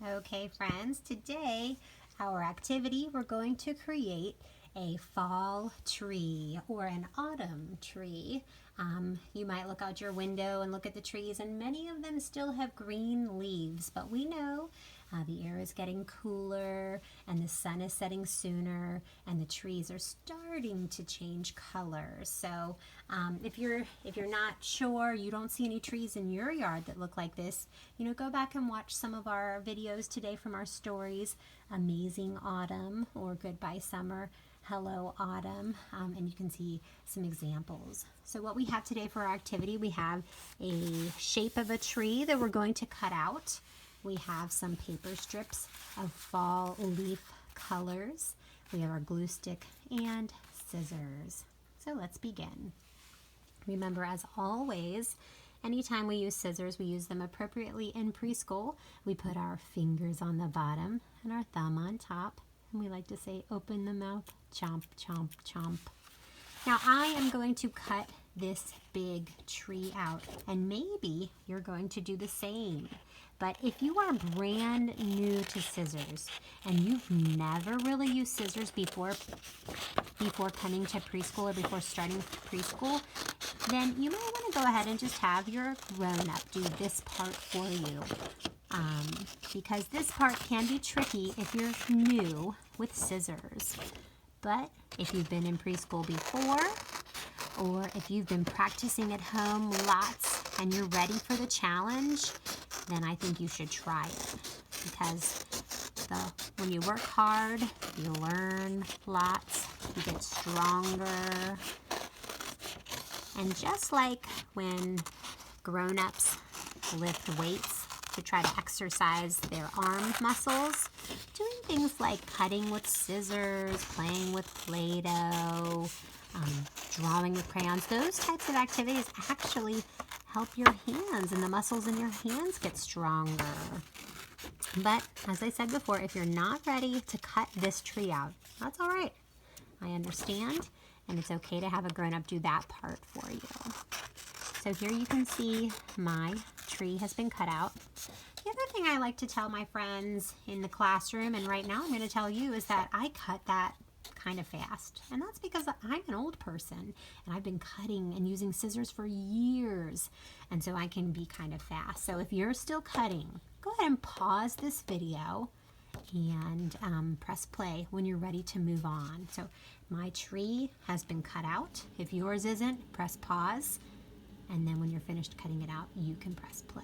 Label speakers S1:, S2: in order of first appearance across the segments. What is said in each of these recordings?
S1: Okay, friends, today our activity, we're going to create a fall tree or an autumn tree. You might look out your window and look at the trees, and many of them still have green leaves, but we know the air is getting cooler and the sun is setting sooner and the trees are starting to change colors. So if you're not sure, you don't see any trees in your yard that look like this, go back and watch some of our videos today from our stories, Amazing Autumn or Goodbye Summer, Hello Autumn, and you can see some examples. So what we have today for our activity, we have a shape of a tree that we're going to cut out. We have some paper strips of fall leaf colors. We have our glue stick and scissors. So let's begin. Remember, as always, anytime we use scissors, we use them appropriately in preschool. We put our fingers on the bottom and our thumb on top. And we like to say, open the mouth, chomp, chomp, chomp. Now I am going to cut this big tree out, and maybe you're going to do the same. But if you are brand new to scissors and you've never really used scissors before coming to preschool or before starting preschool, then you might want to go ahead and just have your grown-up do this part for you. Because this part can be tricky if you're new with scissors. But if you've been in preschool before, or if you've been practicing at home lots and you're ready for the challenge, then I think you should try it. Because when you work hard, you learn lots, you get stronger. And just like when grown-ups lift weights to try to exercise their arm muscles, doing things like cutting with scissors, playing with Play-Doh, drawing with crayons, those types of activities actually help your hands and the muscles in your hands get stronger. But as I said before, if you're not ready to cut this tree out, that's all right. I understand, and it's okay to have a grown-up do that part for you. So here you can see my tree has been cut out. The other thing I like to tell my friends in the classroom, and right now I'm going to tell you, is that I cut that kind of fast. And that's because I'm an old person and I've been cutting and using scissors for years. And so I can be kind of fast. So if you're still cutting, go ahead and pause this video and press play when you're ready to move on. So my tree has been cut out. If yours isn't, press pause. And then when you're finished cutting it out, you can press play.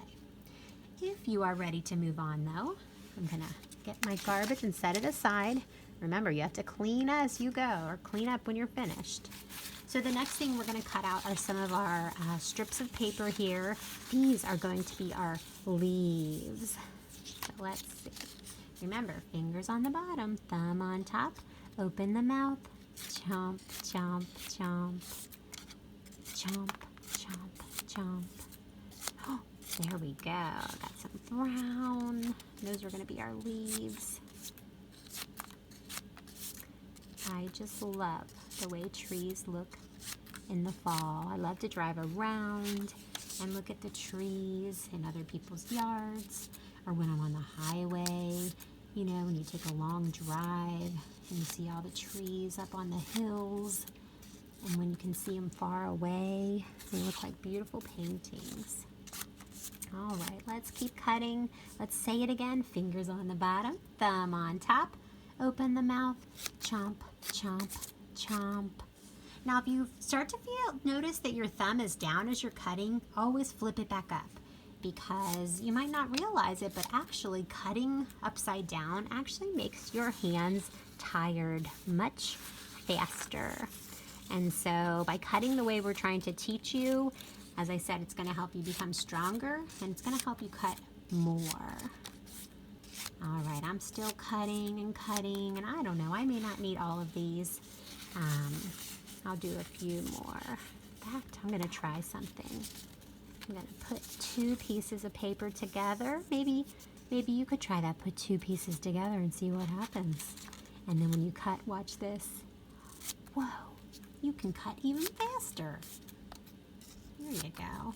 S1: If you are ready to move on though, I'm gonna get my garbage and set it aside. Remember, you have to clean as you go, or clean up when you're finished. So the next thing we're going to cut out are some of our strips of paper here. These are going to be our leaves. So let's see. Remember, fingers on the bottom, thumb on top, open the mouth, chomp, chomp, chomp, chomp, chomp, chomp. Oh, there we go. Got some brown. Those are going to be our leaves. I just love the way trees look in the fall. I love to drive around and look at the trees in other people's yards, or when I'm on the highway, when you take a long drive and you see all the trees up on the hills, and when you can see them far away, they look like beautiful paintings. All right, let's keep cutting. Let's say it again. Fingers on the bottom, thumb on top. Open the mouth, chomp, chomp, chomp. Now if you start to notice that your thumb is down as you're cutting, always flip it back up, because you might not realize it, but actually cutting upside down actually makes your hands tired much faster. And so by cutting the way we're trying to teach you, as I said, it's going to help you become stronger, and it's going to help you cut more. All right, I'm still cutting and cutting, and I don't know, I may not need all of these. I'll do a few more. In fact, I'm gonna try something. I'm gonna put two pieces of paper together. Maybe you could try that, put two pieces together and see what happens. And then when you cut, watch this. Whoa, you can cut even faster. There you go.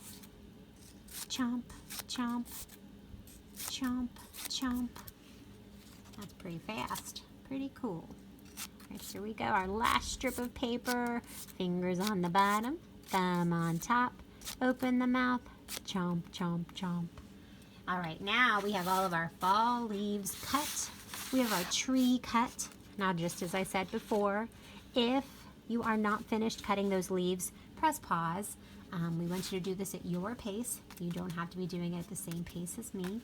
S1: Chomp, chomp, chomp, chomp. That's pretty fast. Pretty cool. Right, here we go. Our last strip of paper. Fingers on the bottom, thumb on top. Open the mouth. Chomp, chomp, chomp. All right, now we have all of our fall leaves cut. We have our tree cut. Now, just as I said before, if you are not finished cutting those leaves, press pause. We want you to do this at your pace. You don't have to be doing it at the same pace as me.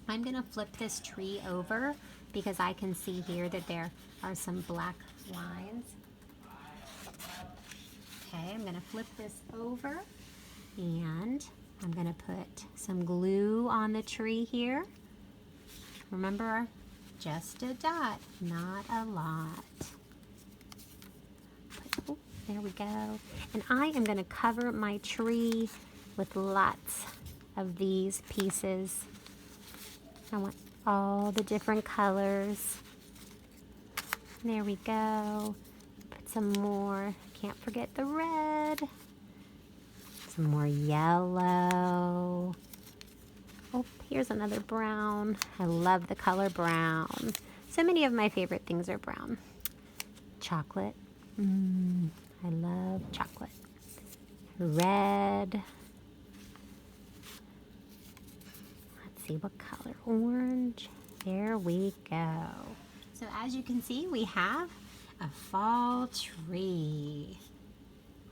S1: I'm going to flip this tree over because I can see here that there are some black lines. Okay, I'm going to flip this over and I'm going to put some glue on the tree here. Remember, just a dot, not a lot. Oh, there we go. And I am going to cover my tree with lots of these pieces. I want all the different colors. There we go. Put some more. Can't forget the red. Some more yellow. Oh, here's another brown. I love the color brown. So many of my favorite things are brown. Chocolate. I love chocolate. Red. Let's see what color. Orange. There we go. So as you can see, we have a fall tree.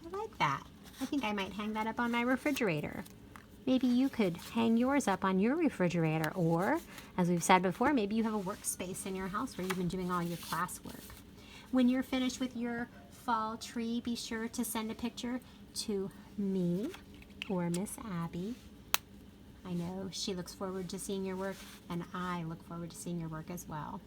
S1: I like that. I think I might hang that up on my refrigerator. Maybe you could hang yours up on your refrigerator, or, as we've said before, maybe you have a workspace in your house where you've been doing all your classwork. When you're finished with your fall tree, be sure to send a picture to me or Miss Abby. I know she looks forward to seeing your work, and I look forward to seeing your work as well.